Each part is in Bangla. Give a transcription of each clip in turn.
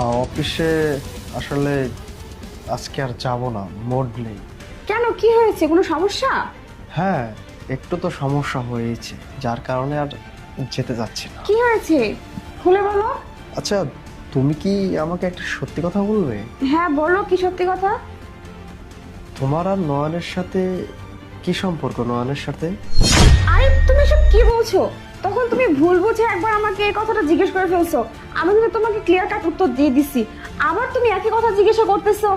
অফিসে আসলে আজকে আর যাব না, মুড নেই। কেন, কি হয়েছে? কোনো সমস্যা? হ্যাঁ, একটু তো সমস্যা হয়েছে, যার কারণে আর যেতে যাচ্ছি না। কি হয়েছে খুলে বলো। আচ্ছা, তুমি কি আমাকে একটা সত্যি কথা বলবে? হ্যাঁ বলো, কি সত্যি কথা? তোমার আর নয়নের সাথে কি সম্পর্ক? নয়নের সাথে আরে তুমি সব কি বলছো? তখন তুমি ভুল বুঝে একবার আমাকে এই কথাটা জিজ্ঞেস করে ফেলছো। আমি কিন্তু তোমাকে ক্লিয়ার কাট উত্তর দিয়ে দিছি, আবার তুমি একই কথা জিজ্ঞাসা করতেছো।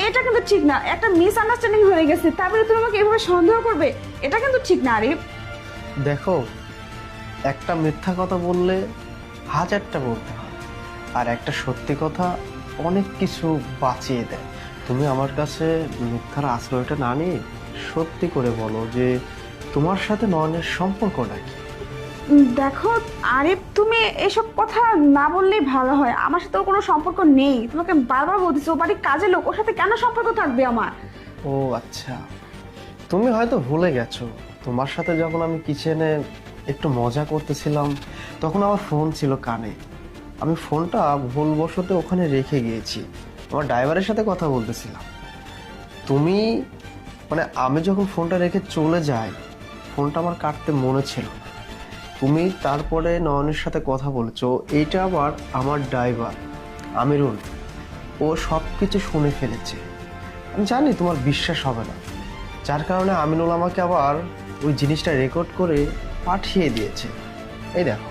এটা কিন্তু ঠিক না, একটা মিসআন্ডারস্ট্যান্ডিং হয়ে গেছে, তারপরে তুমি আমাকে এভাবে সন্দেহ করবে, এটা কিন্তু ঠিক না। আরে দেখো, একটা মিথ্যা কথা বললে হাজারটা বলতে হয়, আর একটা সত্যি কথা অনেক কিছু বাঁচিয়ে দেয়। তুমি আমার কাছে মিথ্যার আশ্রয়টা না নিয়ে সত্যি করে বলো যে তোমার সাথে নয়নের সম্পর্কটা কি। দেখো, আরে তুমি এসব কথা না বললেই ভালো হয়। আমার সাথে ওর কোনো সম্পর্ক নেই, তোমাকে বারবার বলতেছি, ও বাড়ির কাজের লোক, ওর সাথে কেন সম্পর্ক থাকবে আমার? ও আচ্ছা, তুমি হয়তো ভুলে গেছো, তোমার সাথে যখন আমি কিচেনে একটু মজা করতেছিলাম তখন আমার ফোন ছিল কানে। আমি ফোনটা ভুলবশত ওখানে রেখে গিয়েছি, আমার ড্রাইভারের সাথে কথা বলতেছিলাম। তুমি মানে আমি যখন ফোনটা রেখে চলে যাই, ফোনটা আমার কাটতে মনে ছিল না। তুমি তারপরে নয়নের সাথে কথা বলেছো, এইটা আবার আমার ড্রাইভার আমিরুল, ও সব কিছু শুনে ফেলেছে। আমি জানি তোমার বিশ্বাস হবে না, যার কারণে আমিনুল আমাকে আবার ওই জিনিসটা রেকর্ড করে পাঠিয়ে দিয়েছে। এই দেখো।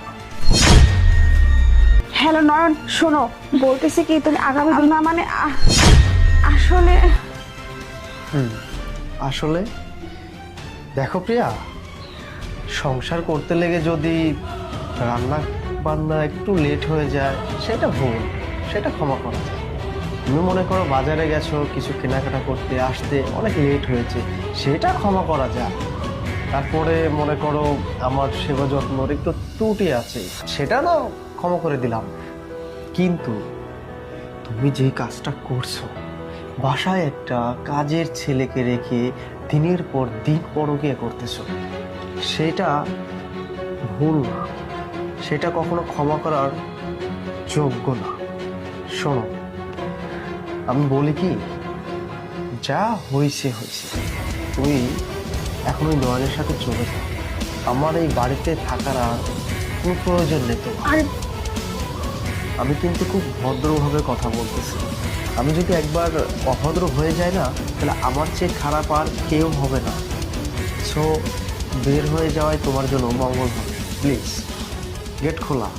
হ্যালো নয়ন, শোনো, বলতেছি কি, তুমি আগামী না মানে আসলে হুম, আসলে দেখো প্রিয়া, সংসার করতে লেগে যদি রান্না বান্না একটু লেট হয়ে যায় সেটা ভুল, সেটা ক্ষমা করা যায়। তুমি মনে করো বাজারে গেছো কিছু কেনাকাটা করতে, আসতে অনেক লেট হয়েছে, সেটা ক্ষমা করা যায়। তারপরে মনে করো আমার সেবা যত্নর একটু ত্রুটি আছে, সেটা না ক্ষমা করে দিলাম। কিন্তু তুমি যেই কাজটা করছো, বাসায় একটা কাজের ছেলেকে রেখে দিনের পর দিন পরকীয়া করতেছো, সেটা ভুল না, সেটা কখনো ক্ষমা করার যোগ্য না। শোনো, আমি বলি কি, যা হয়েছে হয়েছে, তুমি এখন ওই নয়নের সাথে চলে যাও। আমার এই বাড়িতে থাকার আর কোনো প্রয়োজন নেই তোমার। আর আমি কিন্তু খুব ভদ্রভাবে কথা বলতেছি, আমি যদি একবার অভদ্র হয়ে যায় না, তাহলে আমার চেয়ে খারাপ আর কেউ হবে না। সো বের হয়ে যাওয়াই তোমার জন্য মঙ্গল হবে। প্লিজ গেট খোলা।